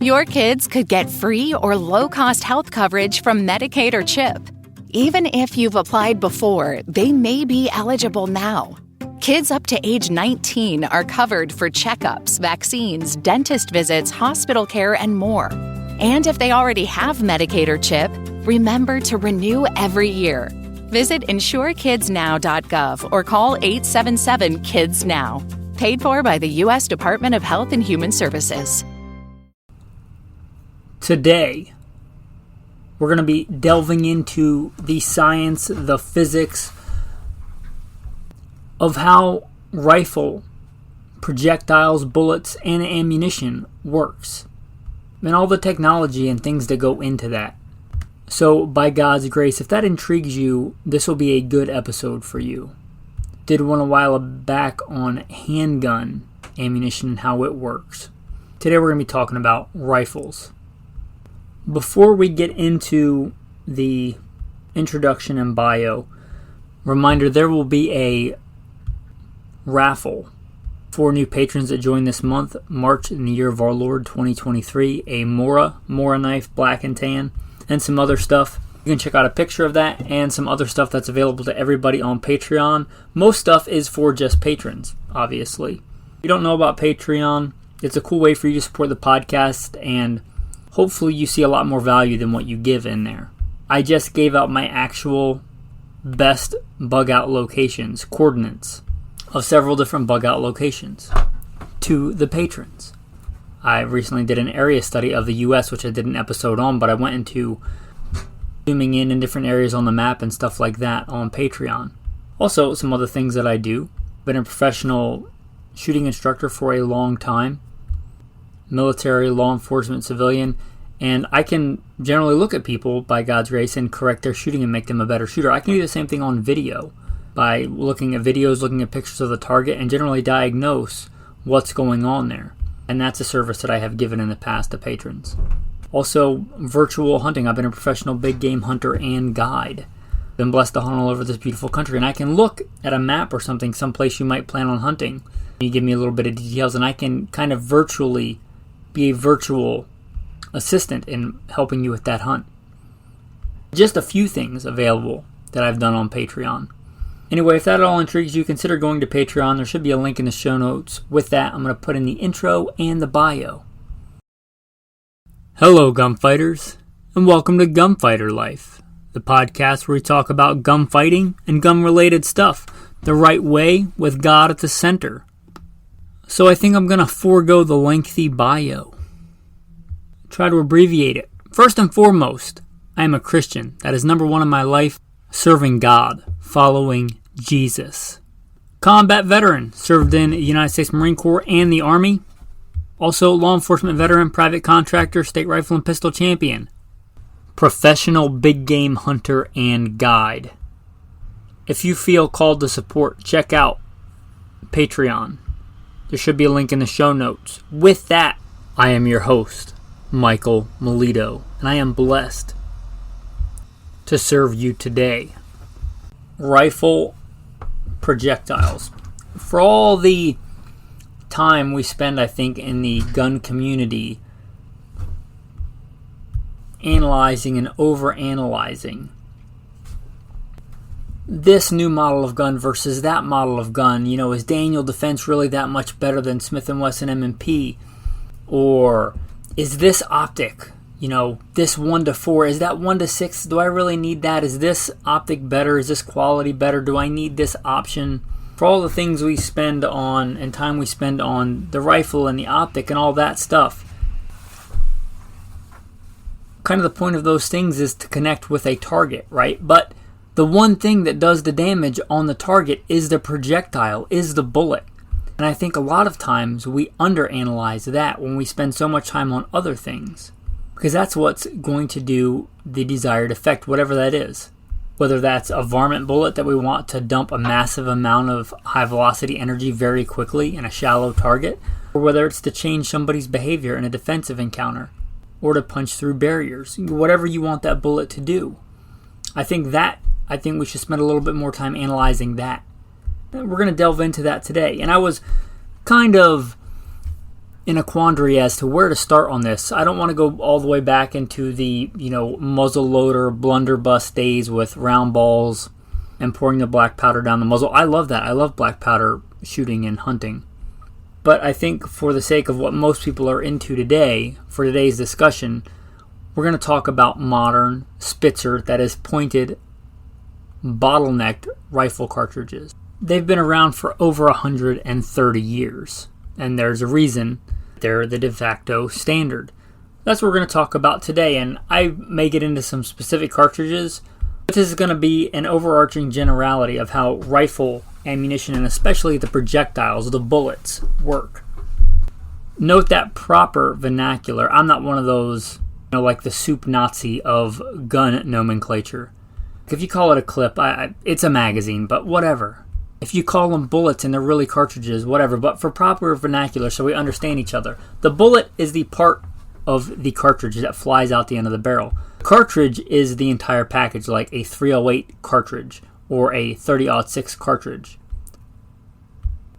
Your kids could get free or low-cost health coverage from Medicaid or CHIP. Even if you've applied before, they may be eligible now. Kids up to age 19 are covered for checkups, vaccines, dentist visits, hospital care, and more. And if they already have Medicaid or CHIP, remember to renew every year. Visit insurekidsnow.gov or call 877-KIDS-NOW. Paid for by the U.S. Department of Health and Human Services. Today, we're going to be delving into the science, the physics of how rifle, projectiles, bullets, and ammunition works, and all the technology and things that go into that. So, by God's grace, if that intrigues you, this will be a good episode for you. Did one a while back on handgun ammunition and how it works. Today we're going to be talking about rifles. Before we get into the introduction and bio, reminder, there will be a raffle for new patrons that join this month, March in the year of our Lord 2023, a Mora knife, black and tan, and some other stuff. You can check out a picture of that and some other stuff that's available to everybody on Patreon. Most stuff is for just patrons, obviously. If you don't know about Patreon, it's a cool way for you to support the podcast, and hopefully you see a lot more value than what you give in there. I just gave out my actual best bug out locations, coordinates of several different bug out locations to the patrons. I recently did an area study of the U.S., which I did an episode on, but I went into zooming in different areas on the map and stuff like that on Patreon. Also, some other things that I do. Been a professional shooting instructor for a long time. Military, law enforcement, civilian, and I can generally look at people, by God's grace, and correct their shooting and make them a better shooter. I can do the same thing on video by looking at videos, looking at pictures of the target, and generally diagnose what's going on there. And that's a service that I have given in the past to patrons. Also, virtual hunting. I've been a professional big game hunter and guide. Been blessed to hunt all over this beautiful country, and I can look at a map or something, someplace you might plan on hunting. You give me a little bit of details, and I can kind of virtually be a virtual assistant in helping you with that hunt. Just a few things available that I've done on Patreon. Anyway, if that at all intrigues you, consider going to Patreon. There should be a link in the show notes. With that, I'm going to put in the intro and the bio. Hello, gunfighters, and welcome to Gunfighter Life, the podcast where we talk about gunfighting and gun-related stuff the right way with God at the center. So I think I'm going to forego the lengthy bio. Try to abbreviate it. First and foremost, I am a Christian. That is number one in my life, serving God, following Jesus. Combat veteran, served in the United States Marine Corps and the Army. Also law enforcement veteran, private contractor, state rifle and pistol champion. Professional big game hunter and guide. If you feel called to support, check out Patreon. There should be a link in the show notes. With that, I am your host, Michael Melito, and I am blessed to serve you today. Rifle projectiles. For all the time we spend, I think, in the gun community analyzing and overanalyzing this new model of gun versus that model of gun. You know, is Daniel Defense really that much better than Smith & Wesson M&P? Or is this optic, this 1-4, is that 1-6? Do I really need that? Is this optic better? Is this quality better? Do I need this option? For all the things we spend on and time we spend on the rifle and the optic and all that stuff, kind of the point of those things is to connect with a target, right? But the one thing that does the damage on the target is the projectile, is the bullet. And I think a lot of times we underanalyze that when we spend so much time on other things. Because that's what's going to do the desired effect, whatever that is. Whether that's a varmint bullet that we want to dump a massive amount of high velocity energy very quickly in a shallow target, or whether it's to change somebody's behavior in a defensive encounter, or to punch through barriers. Whatever you want that bullet to do. I think we should spend a little bit more time analyzing that. We're going to delve into that today. And I was kind of in a quandary as to where to start on this. I don't want to go all the way back into the, muzzle loader blunderbuss days with round balls and pouring the black powder down the muzzle. I love that. I love black powder shooting and hunting. But I think for the sake of what most people are into today, for today's discussion, we're going to talk about modern Spitzer, that is pointed, bottlenecked rifle cartridges. They've been around for over 130 years, and there's a reason they're the de facto standard. That's what we're going to talk about today, and I may get into some specific cartridges, but this is going to be an overarching generality of how rifle ammunition, and especially the projectiles, the bullets, work. Note that proper vernacular. I'm not one of those, like the soup Nazi of gun nomenclature. If you call it a clip, it's a magazine, but whatever. If you call them bullets and they're really cartridges, whatever. But for proper vernacular, so we understand each other, the bullet is the part of the cartridge that flies out the end of the barrel. Cartridge is the entire package, like a 308 cartridge or a 30-06 cartridge.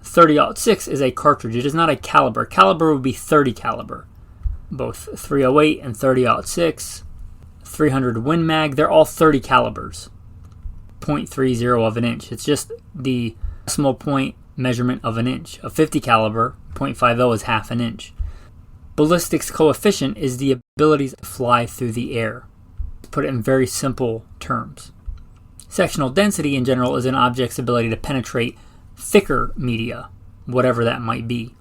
30-06 is a cartridge. It is not a caliber. Caliber would be 30 caliber. Both 308 and 30-06, 300 Win Mag, they're all 30 calibers. 0.30 of an inch. It's just the decimal point measurement of an inch. A 50 caliber, 0.50 is half an inch. Ballistics coefficient is the ability to fly through the air. To put it in very simple terms. Sectional density in general is an object's ability to penetrate thicker media, whatever that might be,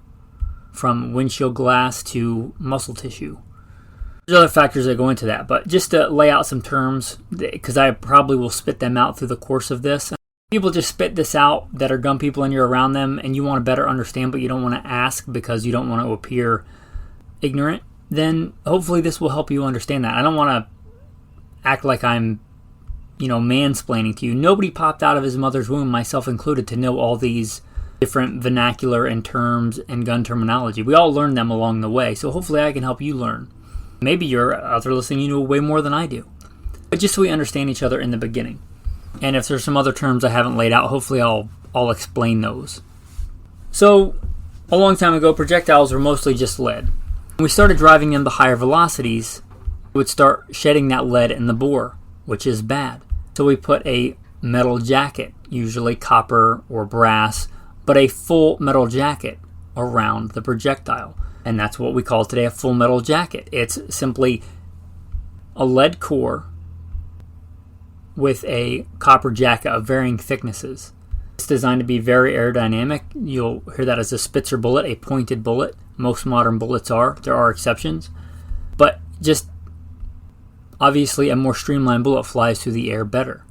from windshield glass to muscle tissue. There's other factors that go into that, but just to lay out some terms, because I probably will spit them out through the course of this. People just spit this out that are gun people and you're around them and you want to better understand, but you don't want to ask because you don't want to appear ignorant, then hopefully this will help you understand that. I don't want to act like I'm mansplaining to you. Nobody popped out of his mother's womb, myself included, to know all these different vernacular and terms and gun terminology. We all learned them along the way, so hopefully I can help you learn. Maybe you're out there listening, you know way more than I do. But just so we understand each other in the beginning. And if there's some other terms I haven't laid out, hopefully I'll explain those. So, a long time ago, projectiles were mostly just lead. When we started driving them to higher velocities, we would start shedding that lead in the bore, which is bad. So we put a metal jacket, usually copper or brass, but a full metal jacket around the projectile. And that's what we call today a full metal jacket. It's simply a lead core with a copper jacket of varying thicknesses. It's designed to be very aerodynamic. You'll hear that as a Spitzer bullet, a pointed bullet. Most modern bullets are. There are exceptions. But just obviously a more streamlined bullet flies through the air better.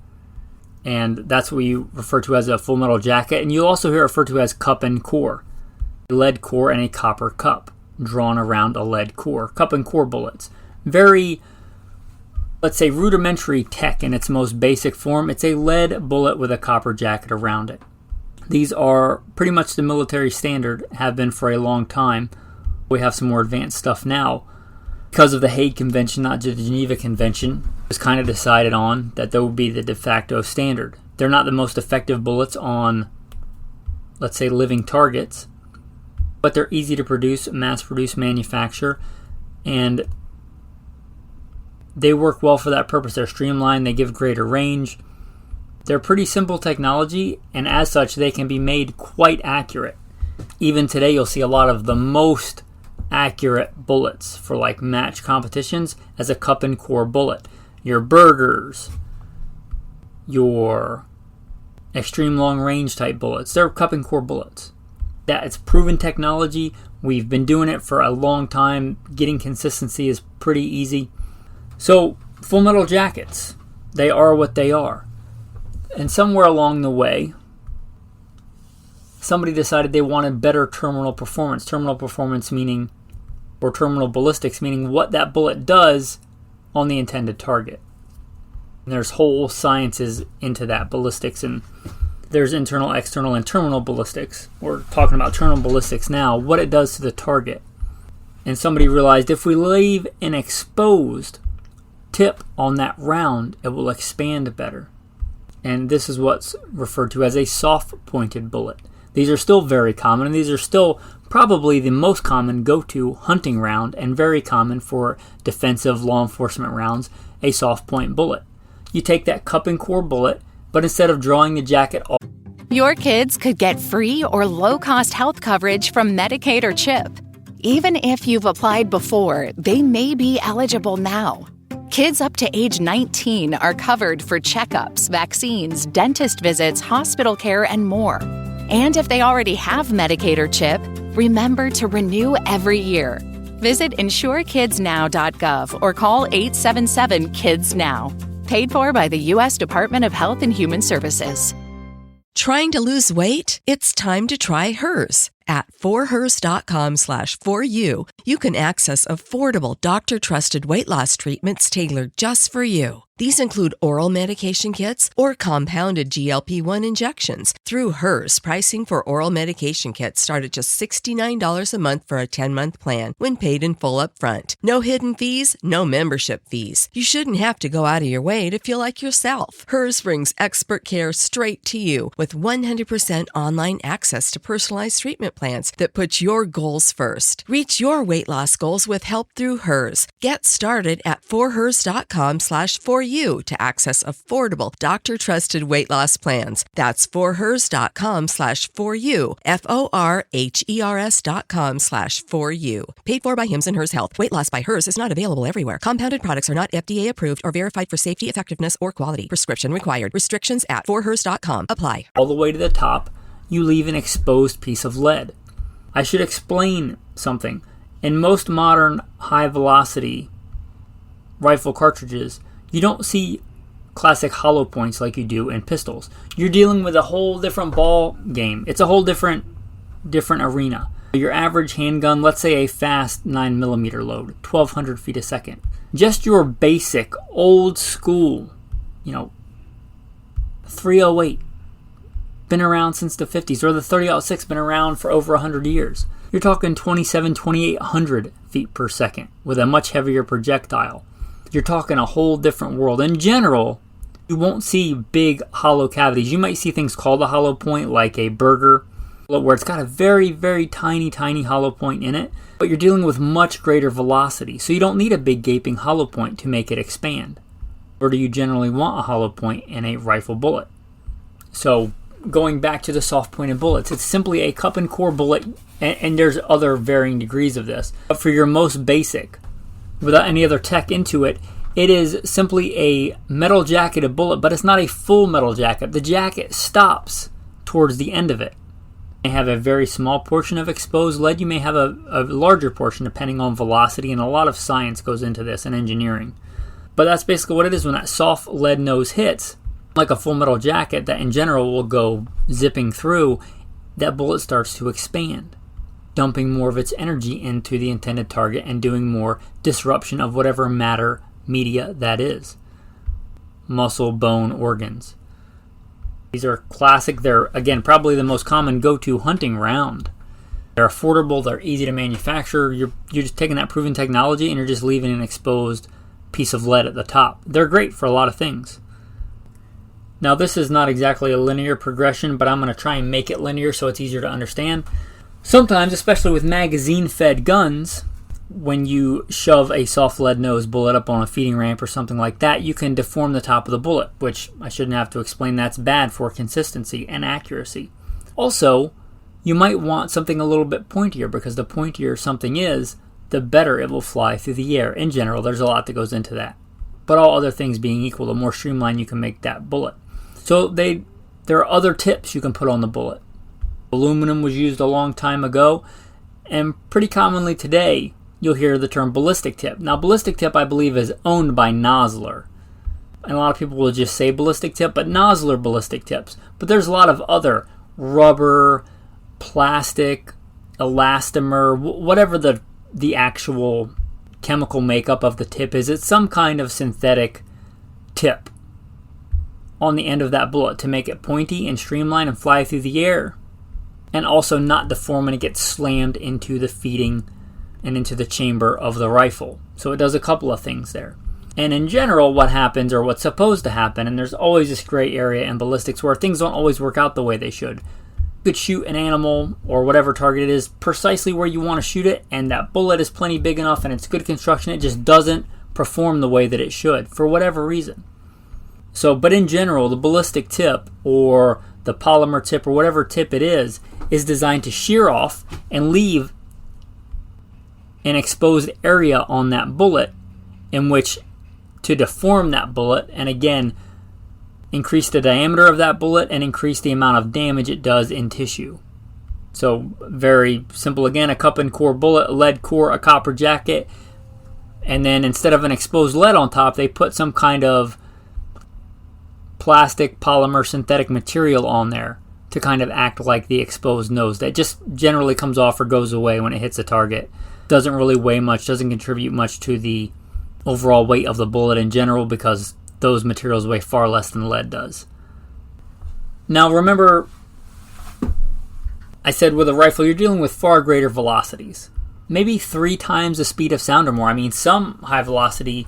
And that's what you refer to as a full metal jacket. And you'll also hear it referred to as cup and core. A lead core and a copper cup drawn around a lead core. Cup and core bullets. Very, let's say, rudimentary tech in its most basic form. It's a lead bullet with a copper jacket around it. These are pretty much the military standard, have been for a long time. We have some more advanced stuff now. Because of the Hague Convention, not the Geneva Convention, it was kind of decided on that they would be the de facto standard. They're not the most effective bullets on, let's say, living targets, but they're easy to produce, mass-produce, manufacture, and they work well for that purpose. They're streamlined, they give greater range. They're pretty simple technology, and as such, they can be made quite accurate. Even today, you'll see a lot of the most accurate bullets for like match competitions as a cup and core bullet. Your Burgers, your extreme long range type bullets, they're cup and core bullets. That it's proven technology. We've been doing it for a long time. Getting consistency is pretty easy. So full metal jackets, they are what they are. And somewhere along the way, somebody decided they wanted better terminal performance. Terminal performance meaning, or terminal ballistics meaning what that bullet does on the intended target. And there's whole sciences into that ballistics, and there's internal, external, and terminal ballistics. We're talking about terminal ballistics now, what it does to the target. And somebody realized if we leave an exposed tip on that round, it will expand better. And this is what's referred to as a soft-pointed bullet. These are still very common, and these are still probably the most common go-to hunting round and very common for defensive law enforcement rounds, a soft point bullet. You take that cup and core bullet, but instead of drawing the jacket all Your kids could get free or low-cost health coverage from Medicaid or CHIP. Even if you've applied before, they may be eligible now. Kids up to age 19 are covered for checkups, vaccines, dentist visits, hospital care, and more. And if they already have Medicaid or CHIP, remember to renew every year. Visit insurekidsnow.gov or call 877-KIDS-NOW. Paid for by the U.S. Department of Health and Human Services. Trying to lose weight? It's time to try Hers. At forhers.com/4u, you can access affordable, doctor-trusted weight loss treatments tailored just for you. These include oral medication kits or compounded GLP-1 injections. Through Hers, pricing for oral medication kits start at just $69 a month for a 10-month plan when paid in full upfront. No hidden fees, no membership fees. You shouldn't have to go out of your way to feel like yourself. Hers brings expert care straight to you with 100% online access to personalized treatment plans that put your goals first. Reach your weight loss goals with help through Hers. Get started at forhers.com/4u to access affordable, doctor-trusted weight loss plans. That's forhers.com/4u, forhers.com/4u. Paid for by Hims and Hers Health. Weight loss by Hers is not available everywhere. Compounded products are not FDA approved or verified for safety, effectiveness, or quality. Prescription required. Restrictions at forhers.com apply. the way to the top, you leave an exposed piece of lead. I should explain something. In most modern high-velocity rifle cartridges, you don't see classic hollow points like you do in pistols. You're dealing with a whole different ball game. It's a whole different arena. Your average handgun, let's say a fast 9mm load, 1,200 feet a second. Just your basic, old school, 308. Been around since the 50s, or the 30-06 been around for over 100 years. You're talking 2,800 feet per second with a much heavier projectile. You're talking a whole different world. In general, you won't see big hollow cavities. You might see things called a hollow point, like a burger, where it's got a very, very tiny hollow point in it, but you're dealing with much greater velocity, so you don't need a big gaping hollow point to make it expand. Or do you generally want a hollow point in a rifle bullet? So, going back to the soft pointed bullets, it's simply a cup and core bullet, and there's other varying degrees of this. But for your most basic, without any other tech into it, it is simply a metal jacketed bullet, but it's not a full metal jacket. The jacket stops towards the end of it. You may have a very small portion of exposed lead. You may have a larger portion depending on velocity, and a lot of science goes into this and engineering. But that's basically what it is. When that soft lead nose hits, like a full metal jacket that in general will go zipping through, that bullet starts to expand, dumping more of its energy into the intended target and doing more disruption of whatever matter media that is. Muscle, bone, organs. These are classic. They're, again, probably the most common go-to hunting round. They're affordable. They're easy to manufacture. You're just taking that proven technology and you're just leaving an exposed piece of lead at the top. They're great for a lot of things. Now, this is not exactly a linear progression, but I'm going to try and make it linear so it's easier to understand. Sometimes, especially with magazine-fed guns, when you shove a soft lead nose bullet up on a feeding ramp or something like that, you can deform the top of the bullet, which I shouldn't have to explain. That's bad for consistency and accuracy. Also, you might want something a little bit pointier, because the pointier something is, the better it will fly through the air. In general, there's a lot that goes into that. But all other things being equal, the more streamlined you can make that bullet. So there are other tips you can put on the bullet. Aluminum was used a long time ago, and pretty commonly today you'll hear the term ballistic tip. Now, ballistic tip, I believe, is owned by Nosler. And a lot of people will just say ballistic tip, but Nosler ballistic tips. But there's a lot of other rubber, plastic, elastomer, whatever the actual chemical makeup of the tip is. It's some kind of synthetic tip on the end of that bullet to make it pointy and streamlined and fly through the air, and also not deform when it gets slammed into the feeding and into the chamber of the rifle. So it does a couple of things there. And in general, what happens, or what's supposed to happen, and there's always this gray area in ballistics where things don't always work out the way they should. You could shoot an animal or whatever target it is precisely where you want to shoot it, and that bullet is plenty big enough and it's good construction. It just doesn't perform the way that it should for whatever reason. So, but in general, the ballistic tip or the polymer tip or whatever tip it is designed to shear off and leave an exposed area on that bullet in which to deform that bullet, and again, increase the diameter of that bullet and increase the amount of damage it does in tissue. So very simple again, a cup and core bullet, a lead core, a copper jacket, and then instead of an exposed lead on top, they put some kind of plastic, polymer, synthetic material on there to kind of act like the exposed nose. That just generally comes off or goes away when it hits a target. Doesn't really weigh much, doesn't contribute much to the overall weight of the bullet in general because those materials weigh far less than lead does. Now remember, I said with a rifle you're dealing with far greater velocities. Maybe 3 times the speed of sound or more. I mean, some high velocity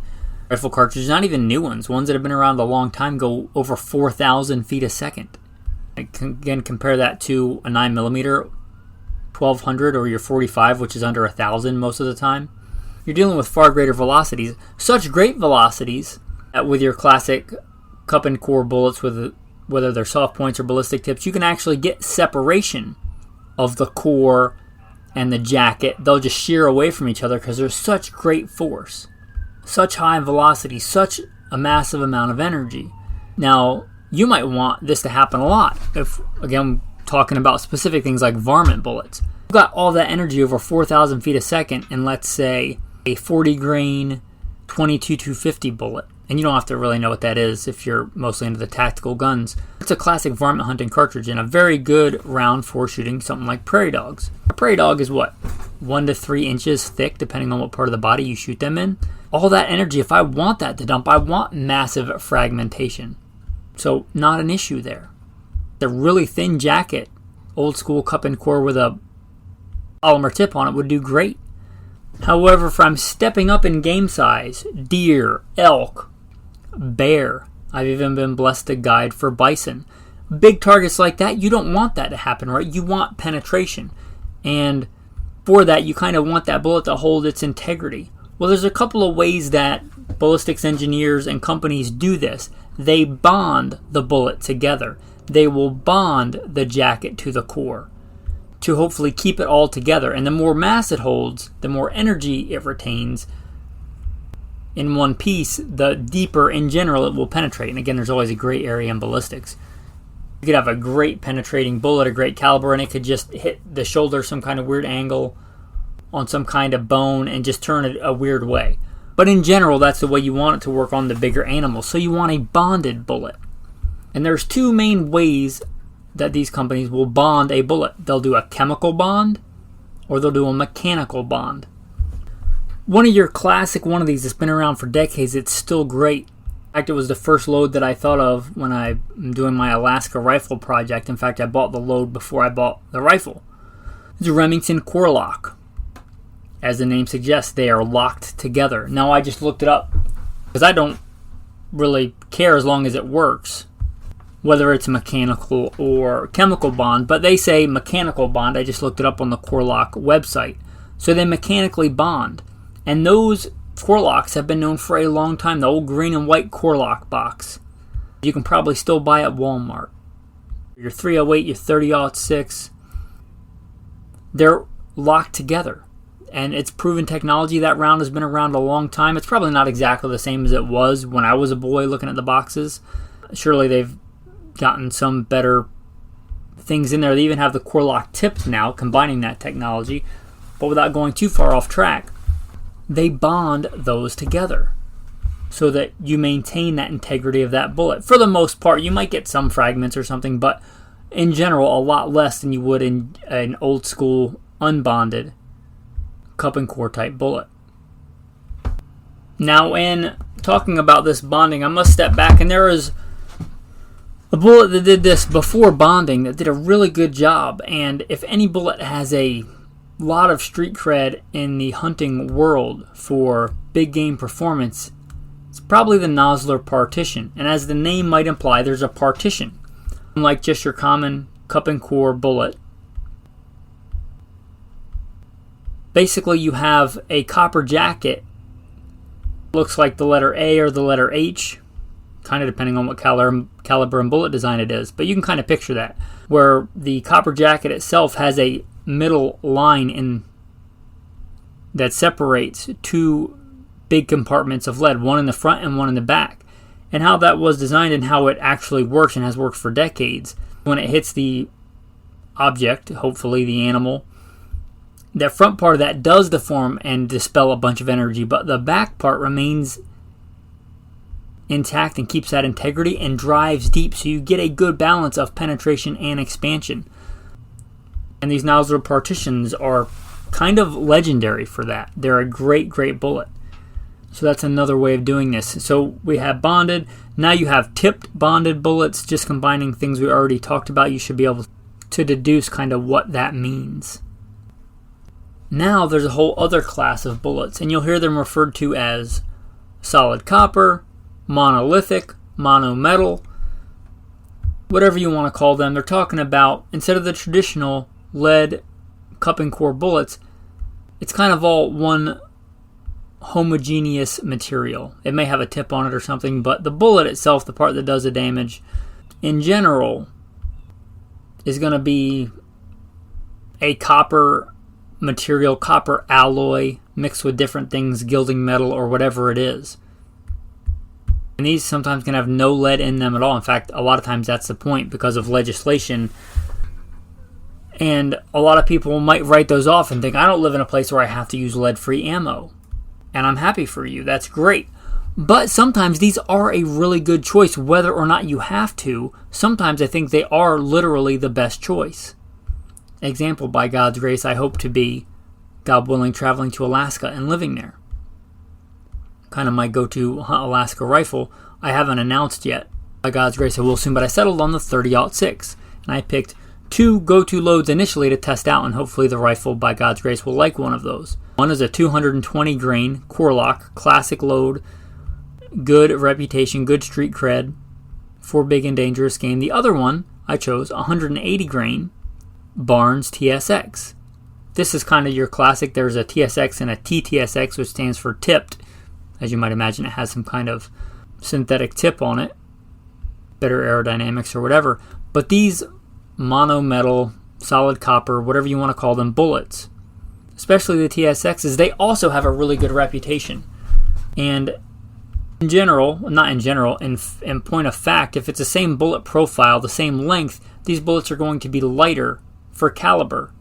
rifle cartridges, not even new ones that have been around a long time, go over 4,000 feet a second. Again, compare that to a 9mm 1200 or your 45, which is under 1,000 most of the time. You're dealing with far greater velocities. Such great velocities that with your classic cup and core bullets, whether they're soft points or ballistic tips, you can actually get separation of the core and the jacket. They'll just shear away from each other because there's such great force, such high velocity, such a massive amount of energy. Now, you might want this to happen a lot. If, again, talking about specific things like varmint bullets. You've got all that energy over 4,000 feet a second in, let's say, a 40 grain 22-250 bullet. And you don't have to really know what that is if you're mostly into the tactical guns. It's a classic varmint hunting cartridge and a very good round for shooting something like prairie dogs. A prairie dog is what? 1 to 3 inches thick, depending on what part of the body you shoot them in. All that energy, if I want that to dump, I want massive fragmentation. So not an issue there. The really thin jacket, old school cup and core with a polymer tip on it would do great. However, if I'm stepping up in game size, deer, elk, bear, I've even been blessed to guide for bison. Big targets like that, you don't want that to happen, right? You want penetration. And for that, you kind of want that bullet to hold its integrity. Well, there's a couple of ways that ballistics engineers and companies do this. They bond the bullet together. They will bond the jacket to the core to hopefully keep it all together. And the more mass it holds, the more energy it retains in one piece, the deeper in general it will penetrate. And again, there's always a gray area in ballistics. You could have a great penetrating bullet, a great caliber, and it could just hit the shoulder some kind of weird angle on some kind of bone and just turn it a weird way. But in general, that's the way you want it to work on the bigger animals. So you want a bonded bullet. And there's 2 main ways that these companies will bond a bullet. They'll do a chemical bond or they'll do a mechanical bond. One of your classic one of these that's been around for decades, it's still great. In fact, it was the first load that I thought of when I'm doing my Alaska rifle project. In fact, I bought the load before I bought the rifle. It's a Remington core lock. As the name suggests, they are locked together. Now, I just looked it up because I don't really care as long as it works, whether it's a mechanical or chemical bond, but they say mechanical bond. I just looked it up on the core lock website. So they mechanically bond. And those core locks have been known for a long time. The old green and white core lock box. You can probably still buy at Walmart. Your 308, your 30-06, they're locked together. And it's proven technology. That round has been around a long time. It's probably not exactly the same as it was when I was a boy looking at the boxes. Surely they've gotten some better things in there. They even have the core lock tips now, combining that technology. But without going too far off track, they bond those together so that you maintain that integrity of that bullet. For the most part, you might get some fragments or something, but in general, a lot less than you would in an old school unbonded cup and core type bullet. Now, in talking about this bonding, I must step back, and there is a bullet that did this before bonding that did a really good job. And if any bullet has a lot of street cred in the hunting world for big game performance, it's probably the Nosler partition. And as the name might imply, there's a partition. Unlike just your common cup and core bullet, basically you have a copper jacket. Looks like the letter A or the letter H, kind of depending on what caliber and bullet design it is. But you can kind of picture that, where the copper jacket itself has a middle line that separates two big compartments of lead, one in the front and one in the back. And how that was designed and how it actually works and has worked for decades. When it hits the object, hopefully the animal, that front part of that does deform and dispel a bunch of energy, but the back part remains intact and keeps that integrity and drives deep, so you get a good balance of penetration and expansion. And these nozzle partitions are kind of legendary for that. They're a great bullet. So that's another way of doing this. So we have bonded. Now you have tipped bonded bullets, just combining things we already talked about. You should be able to deduce kind of what that means. Now there's a whole other class of bullets, and you'll hear them referred to as solid copper, monolithic, monometal, whatever you want to call them. They're talking about, instead of the traditional lead cup and core bullets, it's kind of all one homogeneous material. It may have a tip on it or something, but the bullet itself, the part that does the damage, in general, is going to be a copper material, copper alloy, mixed with different things, gilding metal or whatever it is. And these sometimes can have no lead in them at all. In fact, a lot of times that's the point because of legislation. And a lot of people might write those off and think, I don't live in a place where I have to use lead-free ammo. And I'm happy for you. That's great. But sometimes these are a really good choice, whether or not you have to. Sometimes I think they are literally the best choice. Example, by God's grace, I hope to be, God willing, traveling to Alaska and living there. Kind of my go-to hunt Alaska rifle. I haven't announced yet. By God's grace, I will soon, but I settled on the 30-06. And I picked 2 go-to loads initially to test out, and hopefully the rifle, by God's grace, will like one of those. One is a 220 grain Core-Lock, classic load, good reputation, good street cred for big and dangerous game. The other one I chose, 180 grain Barnes TSX. This is kind of your classic. There's a TSX and a TTSX, which stands for tipped. As you might imagine, it has some kind of synthetic tip on it, better aerodynamics or whatever. But these monometal, solid copper, whatever you want to call them, bullets, especially the TSXs, they also have a really good reputation. And in general, in point of fact, if it's the same bullet profile, the same length, these bullets are going to be lighter for caliber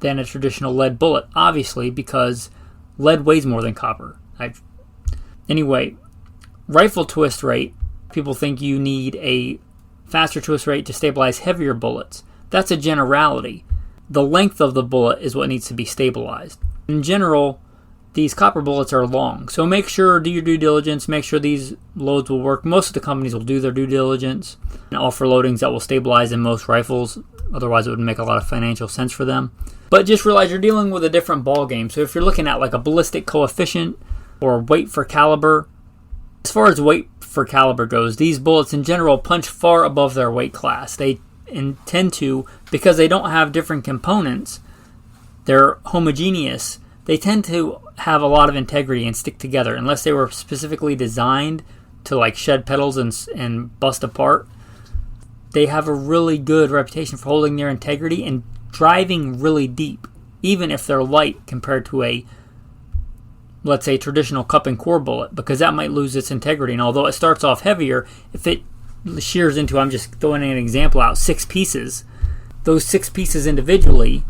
than a traditional lead bullet, obviously, because lead weighs more than copper. Anyway, rifle twist rate, people think you need a faster twist rate to stabilize heavier bullets. That's a generality. The length of the bullet is what needs to be stabilized. In general, these copper bullets are long, so make sure, do your due diligence, make sure these loads will work. Most of the companies will do their due diligence and offer loadings that will stabilize in most rifles. Otherwise, it wouldn't make a lot of financial sense for them. But just realize you're dealing with a different ball game. So if you're looking at like a ballistic coefficient or weight for caliber, as far as weight for caliber goes, these bullets in general punch far above their weight class. They intend to, because they don't have different components, they're homogeneous, they tend to have a lot of integrity and stick together, unless they were specifically designed to like shed petals and bust apart. They have a really good reputation for holding their integrity and driving really deep, even if they're light compared to a, let's say, traditional cup and core bullet, because that might lose its integrity. And although it starts off heavier, if it shears into, I'm just throwing an example out, 6 pieces, those 6 pieces individually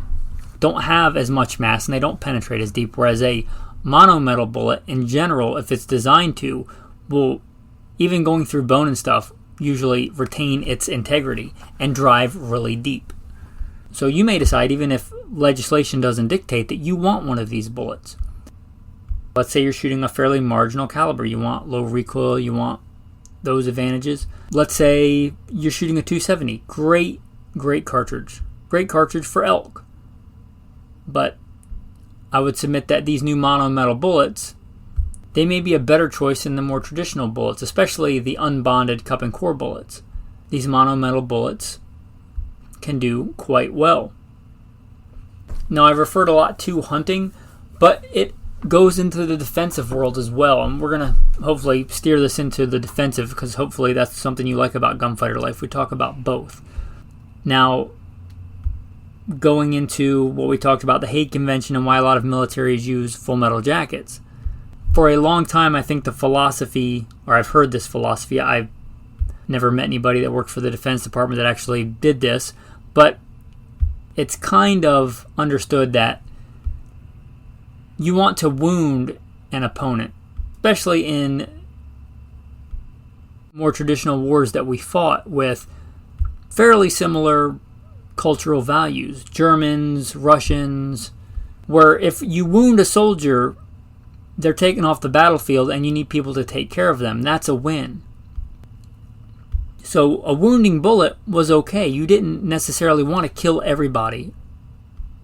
don't have as much mass and they don't penetrate as deep, whereas a monometal bullet in general, if it's designed to, will, even going through bone and stuff, usually retain its integrity and drive really deep. So you may decide, even if legislation doesn't dictate, that you want one of these bullets. Let's say you're shooting a fairly marginal caliber, you want low recoil, you want those advantages. Let's say you're shooting a 270, great cartridge for elk. But I would submit that these new monometal bullets, they may be a better choice than the more traditional bullets, especially the unbonded cup and core bullets. These monometal bullets can do quite well. Now, I've referred a lot to hunting, but it goes into the defensive world as well, and we're going to hopefully steer this into the defensive because hopefully that's something you like about gunfighter life. We talk about both. Now, going into what we talked about, the Hague Convention and why a lot of militaries use full metal jackets. For a long time, I think the philosophy, or I've heard this philosophy, I've never met anybody that worked for the Defense Department that actually did this, but it's kind of understood that you want to wound an opponent, especially in more traditional wars that we fought with fairly similar cultural values, Germans, Russians, where if you wound a soldier, they're taken off the battlefield and you need people to take care of them. That's a win. So a wounding bullet was okay. You didn't necessarily want to kill everybody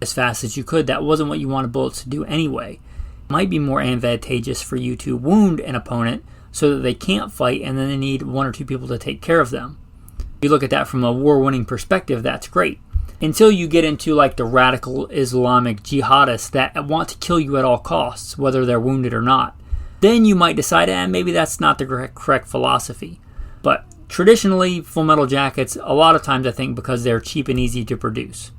as fast as you could. That wasn't what you wanted bullets to do anyway. It might be more advantageous for you to wound an opponent so that they can't fight and then they need one or two people to take care of them. If you look at that from a war-winning perspective, that's great. Until you get into like the radical Islamic jihadists that want to kill you at all costs, whether they're wounded or not. Then you might decide, maybe that's not the correct philosophy. But traditionally, full metal jackets, a lot of times I think because they're cheap and easy to produce.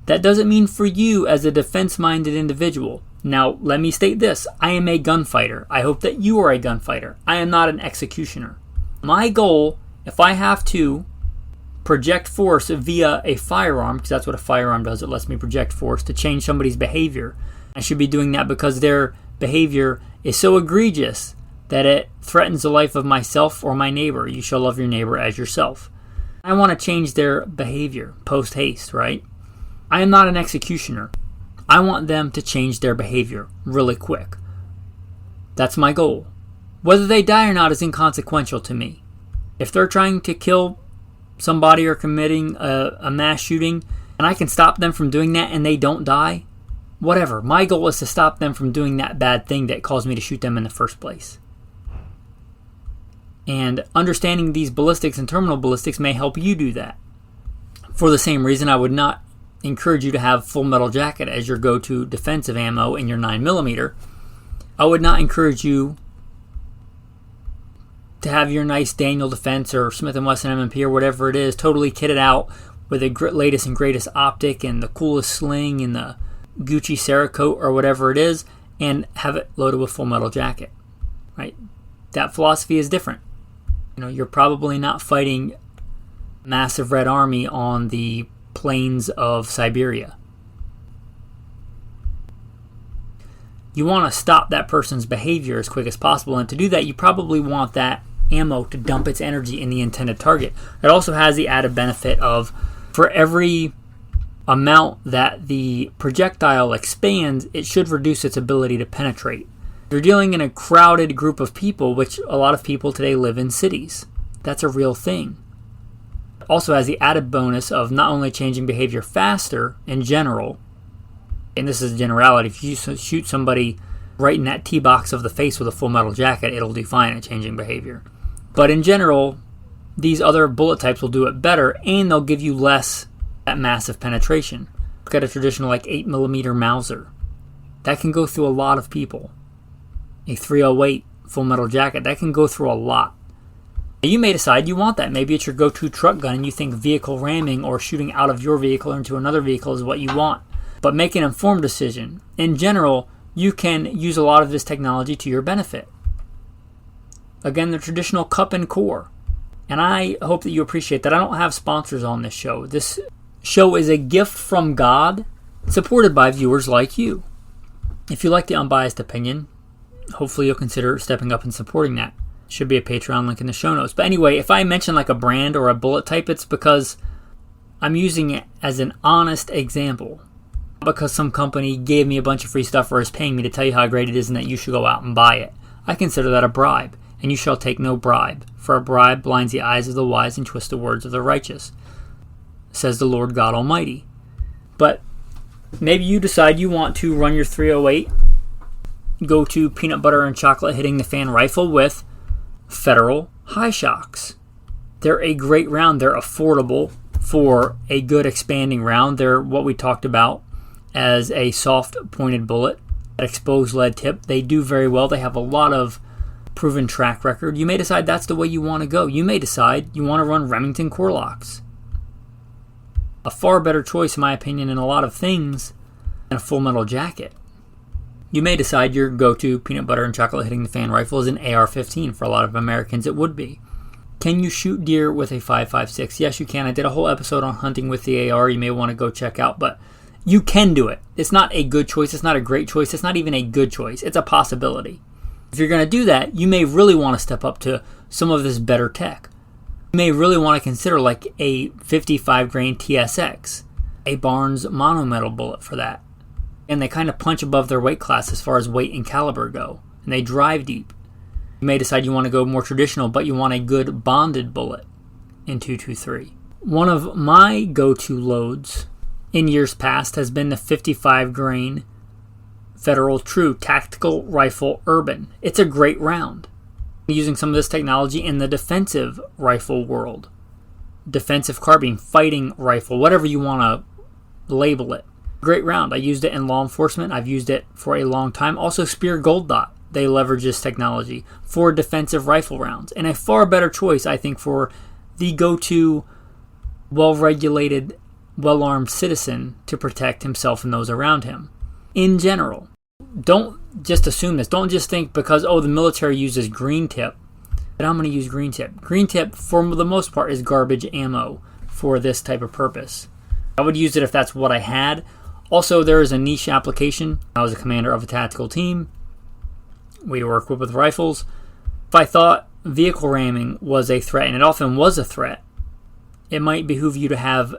That doesn't mean for you as a defense-minded individual. Now, let me state this. I am a gunfighter. I hope that you are a gunfighter. I am not an executioner. My goal, if I have to project force via a firearm, because that's what a firearm does, it lets me project force to change somebody's behavior. I should be doing that because their behavior is so egregious that it threatens the life of myself or my neighbor. You shall love your neighbor as yourself. I want to change their behavior post-haste, right? I am not an executioner. I want them to change their behavior really quick. That's my goal. Whether they die or not is inconsequential to me. If they're trying to kill somebody or committing a mass shooting and I can stop them from doing that and they don't die, whatever. My goal is to stop them from doing that bad thing that caused me to shoot them in the first place. And understanding these ballistics and terminal ballistics may help you do that. For the same reason, I would not encourage you to have full metal jacket as your go-to defensive ammo in your 9mm. I would not encourage you to have your nice Daniel Defense or Smith & Wesson M&P or whatever it is totally kitted out with the latest and greatest optic and the coolest sling and the Gucci Cerakote or whatever it is, and have it loaded with full metal jacket. Right? That philosophy is different. You're probably not fighting a massive Red Army on the plains of Siberia. You want to stop that person's behavior as quick as possible, and to do that you probably want that ammo to dump its energy in the intended target. It also has the added benefit of, for every amount that the projectile expands, it should reduce its ability to penetrate. You're dealing in a crowded group of people, which a lot of people today live in cities. That's a real thing. It also has the added bonus of not only changing behavior faster in general, and this is a generality, if you shoot somebody right in that T-box of the face with a full metal jacket, it'll do fine at changing behavior. But in general, these other bullet types will do it better, and they'll give you less that massive penetration. Look at a traditional 8mm Mauser. That can go through a lot of people. A 308 full metal jacket, that can go through a lot. You may decide you want that. Maybe it's your go-to truck gun and you think vehicle ramming or shooting out of your vehicle into another vehicle is what you want. But make an informed decision. In general, you can use a lot of this technology to your benefit. Again, the traditional cup and core. And I hope that you appreciate that. I don't have sponsors on this show. This show is a gift from God, supported by viewers like you. If you like the unbiased opinion, hopefully you'll consider stepping up and supporting that. Should be a Patreon link in the show notes. But anyway, if I mention a brand or a bullet type, it's because I'm using it as an honest example. Because some company gave me a bunch of free stuff or is paying me to tell you how great it is and that you should go out and buy it. I consider that a bribe, and you shall take no bribe. For a bribe blinds the eyes of the wise and twists the words of the righteous, says the Lord God Almighty. But maybe you decide you want to run your 308, go to peanut butter and chocolate hitting the fan rifle with Federal high shocks. They're a great round. They're affordable for a good expanding round. They're what we talked about as a soft pointed bullet, exposed lead tip. They do very well. They have a lot of proven track record. You may decide that's the way you want to go. You may decide you want to run Remington core locks. A far better choice, in my opinion, in a lot of things than a full metal jacket. You may decide your go-to peanut butter and chocolate hitting the fan rifle is an AR-15. For a lot of Americans, it would be. Can you shoot deer with a 5.56? Yes, you can. I did a whole episode on hunting with the AR. You may want to go check out, but you can do it. It's not a good choice. It's not a great choice. It's not even a good choice. It's a possibility. If you're going to do that, you may really want to step up to some of this better tech. You may really want to consider like a 55 grain TSX, a Barnes monometal bullet for that. And they kind of punch above their weight class as far as weight and caliber go. And they drive deep. You may decide you want to go more traditional, but you want a good bonded bullet in 223. One of my go-to loads in years past has been the 55 grain Federal True Tactical Rifle Urban. It's a great round. Using some of this technology in the defensive rifle world. Defensive carbine, fighting rifle, whatever you want to label it. Great round. I used it in law enforcement. I've used it for a long time. Also Speer Gold Dot. They leverage this technology for defensive rifle rounds. And a far better choice, I think, for the go-to well-regulated, well-armed citizen to protect himself and those around him. In general, don't just assume this. Don't just think because, the military uses green tip, that I'm going to use green tip. Green tip, for the most part, is garbage ammo for this type of purpose. I would use it if that's what I had. Also, there is a niche application. I was a commander of a tactical team. We were equipped with rifles. If I thought vehicle ramming was a threat, and it often was a threat, it might behoove you to have,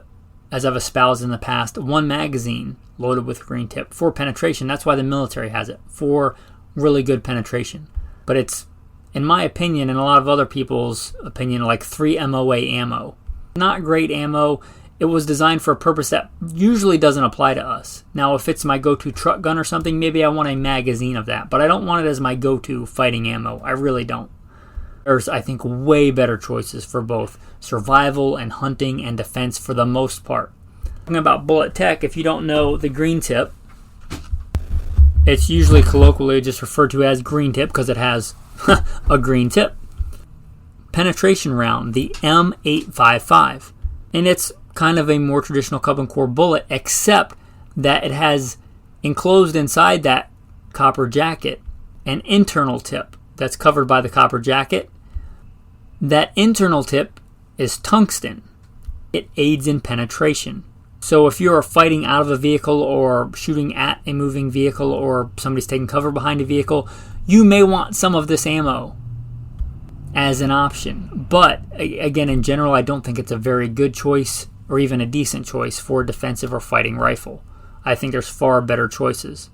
as I've espoused in the past, one magazine loaded with green tip for penetration. That's why the military has it, for really good penetration. But it's, in my opinion, and a lot of other people's opinion, like 3 MOA ammo. Not great ammo. It was designed for a purpose that usually doesn't apply to us. Now, if it's my go-to truck gun or something, maybe I want a magazine of that. But I don't want it as my go-to fighting ammo. I really don't. There's, I think, way better choices for both survival and hunting and defense for the most part. Talking about bullet tech, if you don't know the green tip, it's usually colloquially just referred to as green tip because it has a green tip. Penetration round, the M855. And it's kind of a more traditional cub and core bullet, except that it has enclosed inside that copper jacket an internal tip that's covered by the copper jacket. That internal tip is tungsten. It aids in penetration. So if you're fighting out of a vehicle or shooting at a moving vehicle or somebody's taking cover behind a vehicle, you may want some of this ammo as an option. But again, in general, I don't think it's a very good choice or even a decent choice for a defensive or fighting rifle. I think there's far better choices.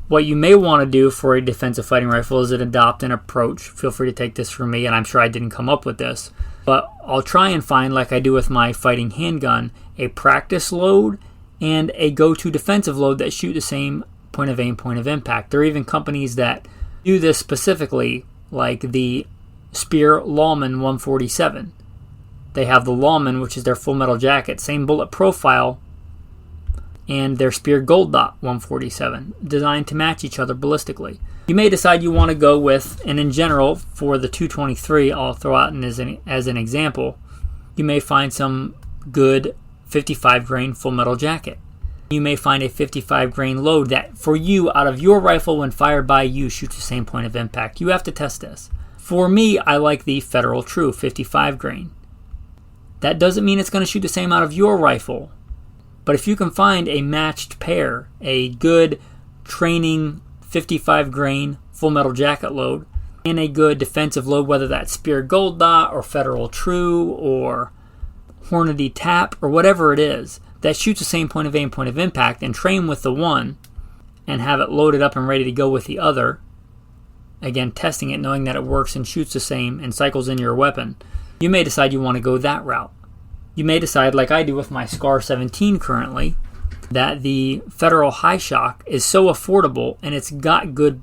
What you may want to do for a defensive fighting rifle is adopt an approach. Feel free to take this from me, and I'm sure I didn't come up with this. But I'll try and find, like I do with my fighting handgun, a practice load and a go-to defensive load that shoot the same point of aim, point of impact. There are even companies that do this specifically, like the Speer Lawman 147. They have the Lawman, which is their full metal jacket, same bullet profile, and their Speer Gold Dot 147, designed to match each other ballistically. You may decide you want to go with, and in general, for the 223, I'll throw out as an example, you may find some good 55 grain full metal jacket. You may find a 55 grain load that, for you, out of your rifle when fired by you, shoots the same point of impact. You have to test this. For me, I like the Federal True 55 grain. That doesn't mean it's going to shoot the same out of your rifle. But if you can find a matched pair, a good training 55 grain full metal jacket load, and a good defensive load, whether that's Speer Gold Dot or Federal True or Hornady Tap or whatever it is, that shoots the same point of aim, point of impact, and train with the one and have it loaded up and ready to go with the other, again, testing it, knowing that it works and shoots the same and cycles in your weapon, you may decide you want to go that route. You may decide, like I do with my SCAR 17 currently, that the Federal High Shock is so affordable and it's got good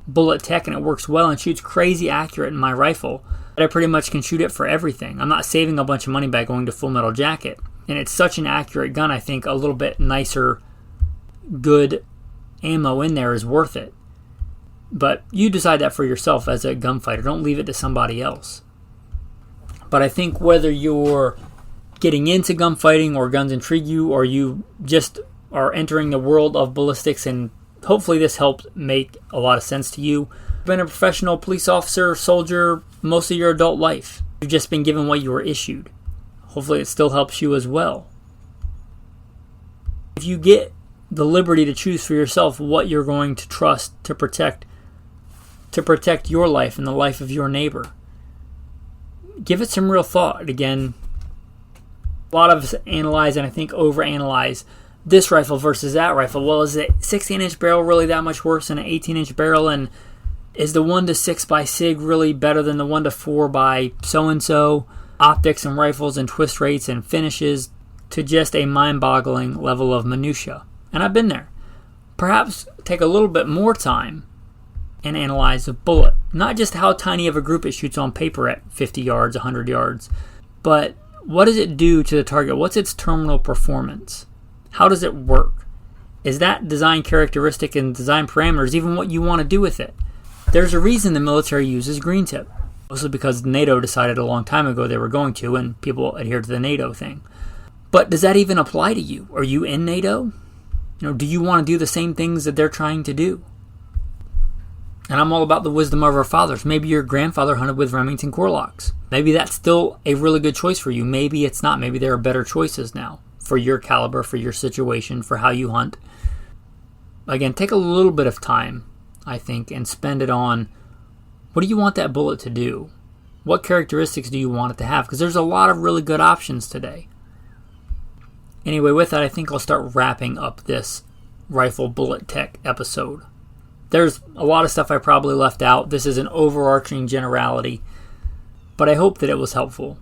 bullet tech and it works well and shoots crazy accurate in my rifle But I pretty much can shoot it for everything. I'm not saving a bunch of money by going to Full Metal Jacket. And it's such an accurate gun, I think a little bit nicer, good ammo in there is worth it. But you decide that for yourself as a gunfighter. Don't leave it to somebody else. But I think whether you're getting into gunfighting or guns intrigue you, or you just are entering the world of ballistics, and hopefully this helped make a lot of sense to you. You've been a professional police officer, soldier, most of your adult life. You've just been given what you were issued. Hopefully it still helps you as well. If you get the liberty to choose for yourself what you're going to trust to protect your life and the life of your neighbor, give it some real thought. Again, a lot of us analyze, and I think overanalyze, this rifle versus that rifle. Well, is it 16-inch barrel really that much worse than an 18-inch barrel? And is the 1-6 by SIG really better than the 1-4 by so-and-so? Optics and rifles and twist rates and finishes, to just a mind-boggling level of minutia. And I've been there. Perhaps take a little bit more time and analyze a bullet. Not just how tiny of a group it shoots on paper at 50 yards, 100 yards, but what does it do to the target? What's its terminal performance? How does it work? Is that design characteristic and design parameters even what you want to do with it? There's a reason the military uses green tip. Mostly because NATO decided a long time ago they were going to, and people adhere to the NATO thing. But does that even apply to you? Are you in NATO? Do you want to do the same things that they're trying to do? And I'm all about the wisdom of our fathers. Maybe your grandfather hunted with Remington Corlocks. Maybe that's still a really good choice for you. Maybe it's not. Maybe there are better choices now for your caliber, for your situation, for how you hunt. Again, take a little bit of time, I think, and spend it on, what do you want that bullet to do? What characteristics do you want it to have? Because there's a lot of really good options today. Anyway, with that, I think I'll start wrapping up this rifle bullet tech episode. There's a lot of stuff I probably left out. This is an overarching generality, but I hope that it was helpful.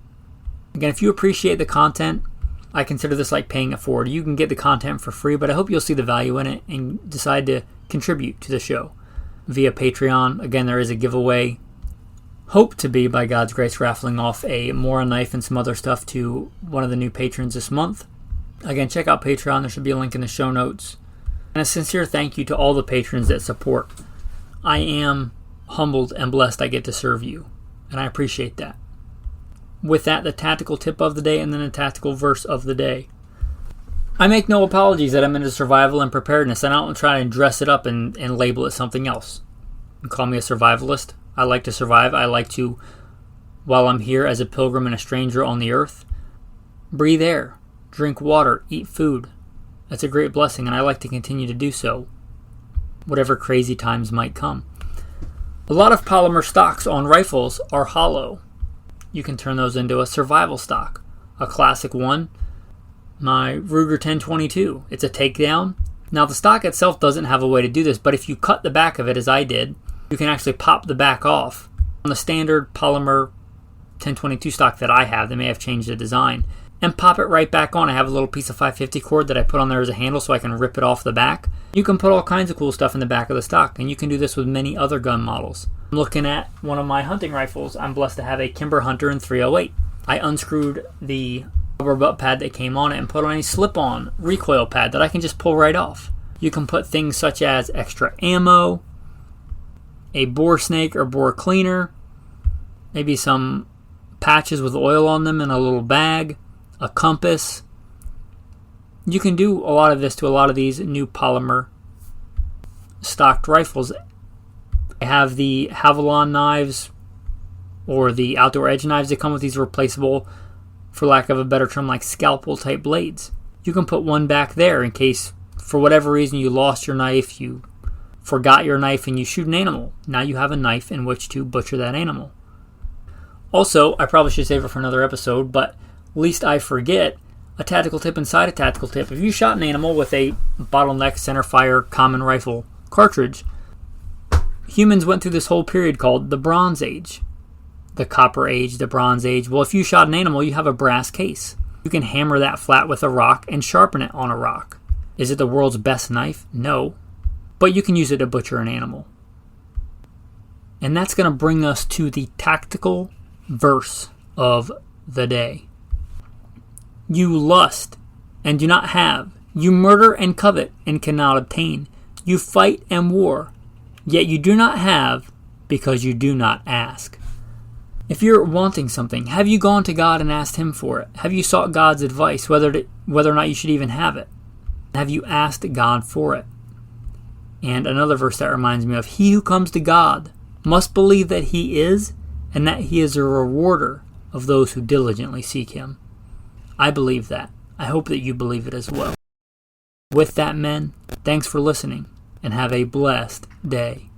Again, if you appreciate the content, I consider this like paying it forward. You can get the content for free, but I hope you'll see the value in it and decide to contribute to the show via Patreon. Again, there is a giveaway. Hope to be, by God's grace, raffling off a Mora knife and some other stuff to one of the new patrons this month. Again, check out Patreon. There should be a link in the show notes. And a sincere thank you to all the patrons that support. I am humbled and blessed I get to serve you, and I appreciate that. With that, the tactical tip of the day and then the tactical verse of the day. I make no apologies that I'm into survival and preparedness, and I don't try to dress it up and label it something else. You can call me a survivalist. I like to survive. I like to, while I'm here as a pilgrim and a stranger on the earth, breathe air, drink water, eat food. That's a great blessing, and I like to continue to do so, whatever crazy times might come. A lot of polymer stocks on rifles are hollow. You can turn those into a survival stock. A classic one, my Ruger 1022. It's a takedown. Now the stock itself doesn't have a way to do this, but if you cut the back of it as I did, you can actually pop the back off. On the standard polymer 1022 stock that I have, they may have changed the design, and pop it right back on. I have a little piece of 550 cord that I put on there as a handle so I can rip it off the back. You can put all kinds of cool stuff in the back of the stock, and you can do this with many other gun models. I'm looking at one of my hunting rifles. I'm blessed to have a Kimber Hunter in 308. I unscrewed the rubber butt pad that came on it and put on a slip-on recoil pad that I can just pull right off. You can put things such as extra ammo, a bore snake or bore cleaner, maybe some patches with oil on them in a little bag, a compass. You can do a lot of this to a lot of these new polymer stocked rifles. I have the Havalon knives or the outdoor edge knives that come with these replaceable, for lack of a better term, like scalpel type blades. You can put one back there in case for whatever reason you lost your knife, you forgot your knife, and you shoot an animal. Now you have a knife in which to butcher that animal. Also, I probably should save it for another episode, but lest I forget, a tactical tip inside a tactical tip. If you shot an animal with a bottleneck centerfire common rifle cartridge, humans went through this whole period called the Bronze Age. The Copper Age, the Bronze Age. Well, if you shot an animal, you have a brass case. You can hammer that flat with a rock and sharpen it on a rock. Is it the world's best knife? No. But you can use it to butcher an animal. And that's going to bring us to the tactical verse of the day. You lust and do not have. You murder and covet and cannot obtain. You fight and war, yet you do not have because you do not ask. If you're wanting something, have you gone to God and asked Him for it? Have you sought God's advice whether or not you should even have it? Have you asked God for it? And another verse that reminds me of, he who comes to God must believe that He is, and that He is a rewarder of those who diligently seek Him. I believe that. I hope that you believe it as well. With that, men, thanks for listening, and have a blessed day.